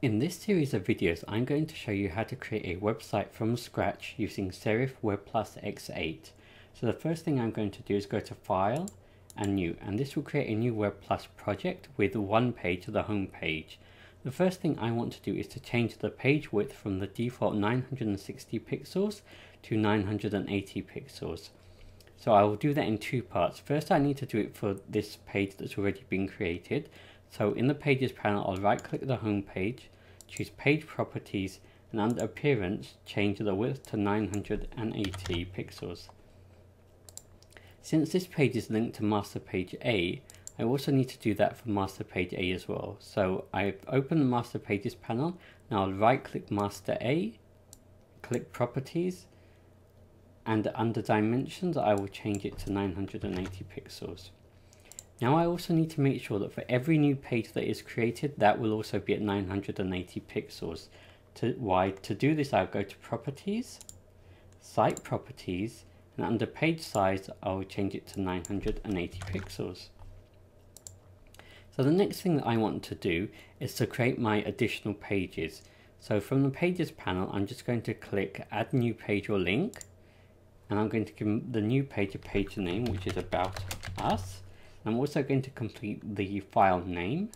In this series of videos, I'm going to show you how to create a website from scratch using Serif WebPlus X8. So the first thing I'm going to do is go to File and New, and this will create a new WebPlus project with one page, the home page. The first thing I want to do is to change the page width from the default 960 pixels to 980 pixels. So I will do that in two parts. First, I need to do it for this page that's already been created. So in the Pages panel, I'll right click the home page, choose Page Properties, and under Appearance, change the width to 980 pixels. Since this page is linked to Master Page A, I also need to do that for Master Page A as well. So I've opened the Master Pages panel. Now I'll right click Master A, click Properties, and under Dimensions, I will change it to 980 pixels. Now I also need to make sure that for every new page that is created, that will also be at 980 pixels. To do this, I'll go to Properties, Site Properties, and under Page Size, I will change it to 980 pixels. So the next thing that I want to do is to create my additional pages. So from the Pages panel, I'm just going to click Add New Page or Link, and I'm going to give the new page a page name, which is About Us. I'm also going to complete the file name,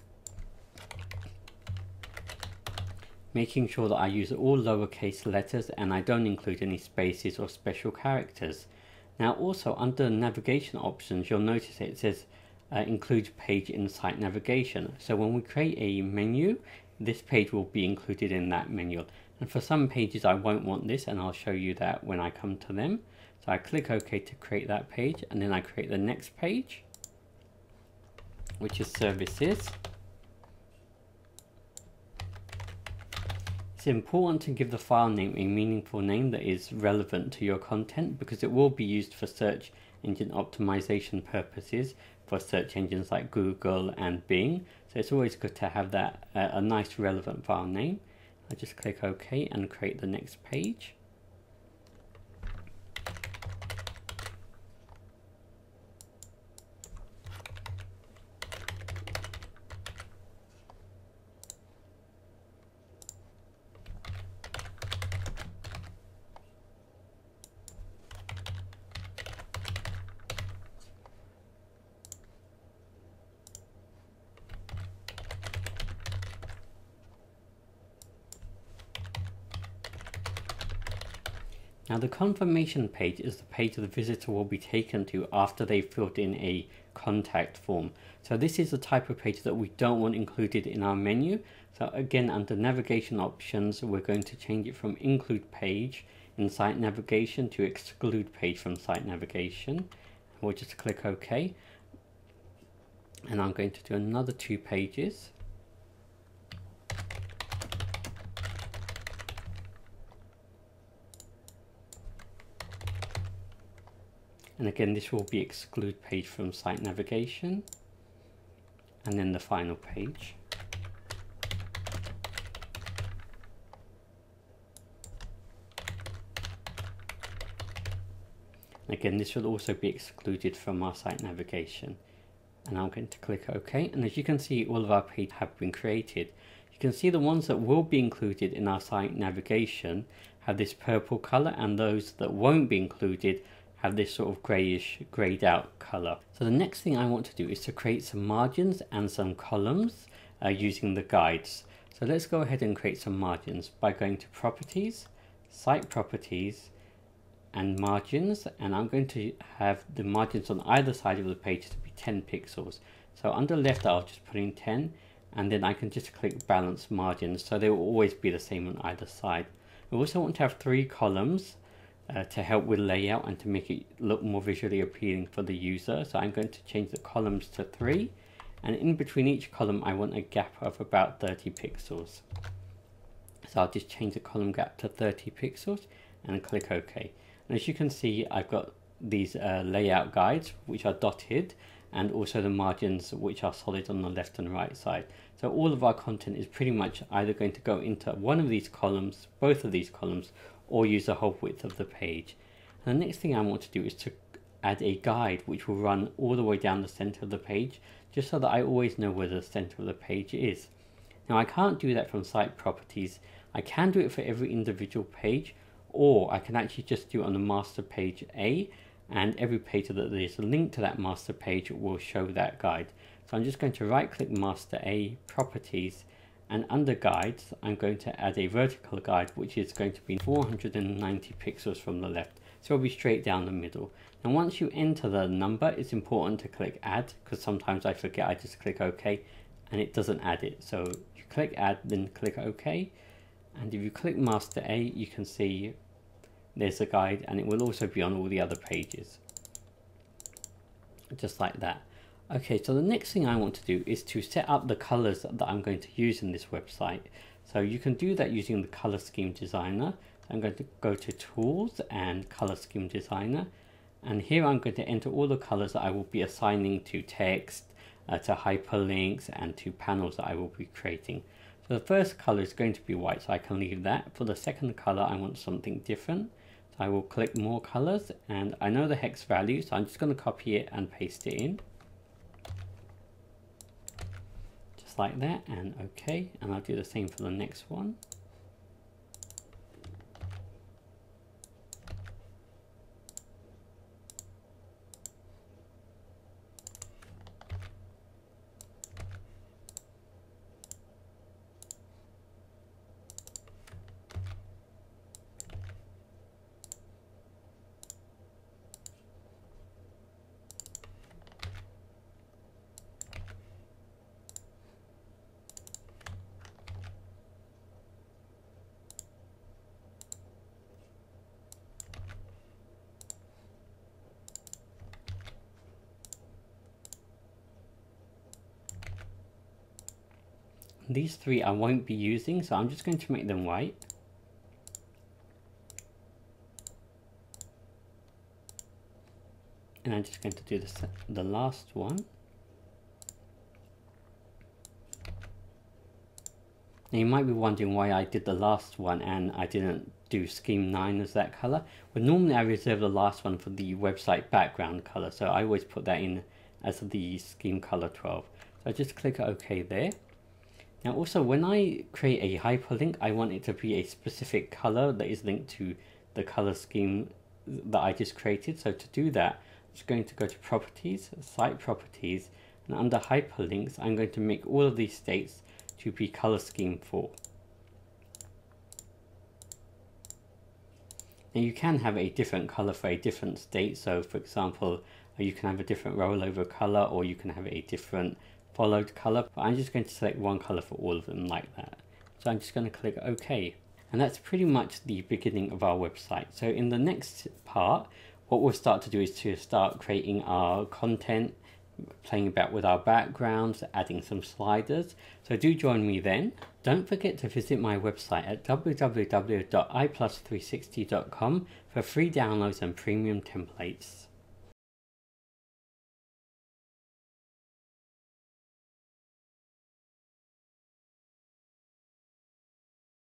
making sure that I use all lowercase letters and I don't include any spaces or special characters. Now also under navigation options, you'll notice it says include page in site navigation. So when we create a menu, this page will be included in that menu. And for some pages I won't want this, and I'll show you that when I come to them. So I click OK to create that page, and then I create the next page, which is Services. It's important to give the file name a meaningful name that is relevant to your content, because it will be used for search engine optimization purposes for search engines like Google and Bing. So it's always good to have that a nice relevant file name. I just click OK and create the next page. Now the confirmation page is the page the visitor will be taken to after they've filled in a contact form. So this is the type of page that we don't want included in our menu. So again, under navigation options, we're going to change it from include page in site navigation to exclude page from site navigation. We'll just click OK. And I'm going to do another 2 pages. And again, this will be exclude page from site navigation, and then the final page. And again, this will also be excluded from our site navigation. And I'm going to click OK. And as you can see, all of our pages have been created. You can see the ones that will be included in our site navigation have this purple color, and those that won't be included have this sort of grayish grayed out color. So the next thing I want to do is to create some margins and some columns using the guides. So let's go ahead and create some margins by going to Properties, Site Properties, and Margins. And I'm going to have the margins on either side of the page to be 10 pixels. So under left, I'll just put in 10, and then I can just click Balance Margins, so they will always be the same on either side. We also want to have 3 columns to help with layout and to make it look more visually appealing for the user. So I'm going to change the columns to 3, and in between each column I want a gap of about 30 pixels. So I'll just change the column gap to 30 pixels and click OK. And as you can see, I've got these layout guides which are dotted, and also the margins which are solid on the left and right side. So all of our content is pretty much either going to go into one of these columns, both of these columns, or use the whole width of the page. And the next thing I want to do is to add a guide which will run all the way down the center of the page, just so that I always know where the center of the page is. Now I can't do that from site properties. I can do it for every individual page, or I can actually just do it on the master page A, and every page that there's a link to that master page will show that guide. So I'm just going to right click master A, properties, and under guides I'm going to add a vertical guide which is going to be 490 pixels from the left, so it'll be straight down the middle. Now once you enter the number, it's important to click add, because sometimes I forget, I just click OK and it doesn't add it. So you click add, then click OK, and if you click master A, you can see there's a guide, and it will also be on all the other pages, just like that. Okay, so the next thing I want to do is to set up the colors that I'm going to use in this website. So you can do that using the color scheme designer. I'm going to go to tools and color scheme designer, and here I'm going to enter all the colors that I will be assigning to text, to hyperlinks, and to panels that I will be creating. So the first color is going to be white, so I can leave that. For the second color, I want something different. So I will click more colors, and I know the hex value, so I'm just going to copy it and paste it in. Just like that, and OK, and I'll do the same for the next one. These three I won't be using, so I'm just going to make them white. And I'm just going to do the last one. Now you might be wondering why I did the last one and I didn't do scheme 9 as that color. Well, normally I reserve the last one for the website background color, so I always put that in as the scheme color 12. So I just click OK there. Now also, when I create a hyperlink, I want it to be a specific color that is linked to the color scheme that I just created. So to do that, I'm just going to go to properties, site properties, and under hyperlinks, I'm going to make all of these states to be color scheme 4. Now you can have a different color for a different state. So for example, you can have a different rollover color, or you can have a different followed color, but I'm just going to select one color for all of them like that. So I'm just going to click OK, and that's pretty much the beginning of our website. So in the next part, what we'll start to do is to start creating our content, playing about with our backgrounds, adding some sliders. So do join me then. Don't forget to visit my website at www.iplus360.com for free downloads and premium templates.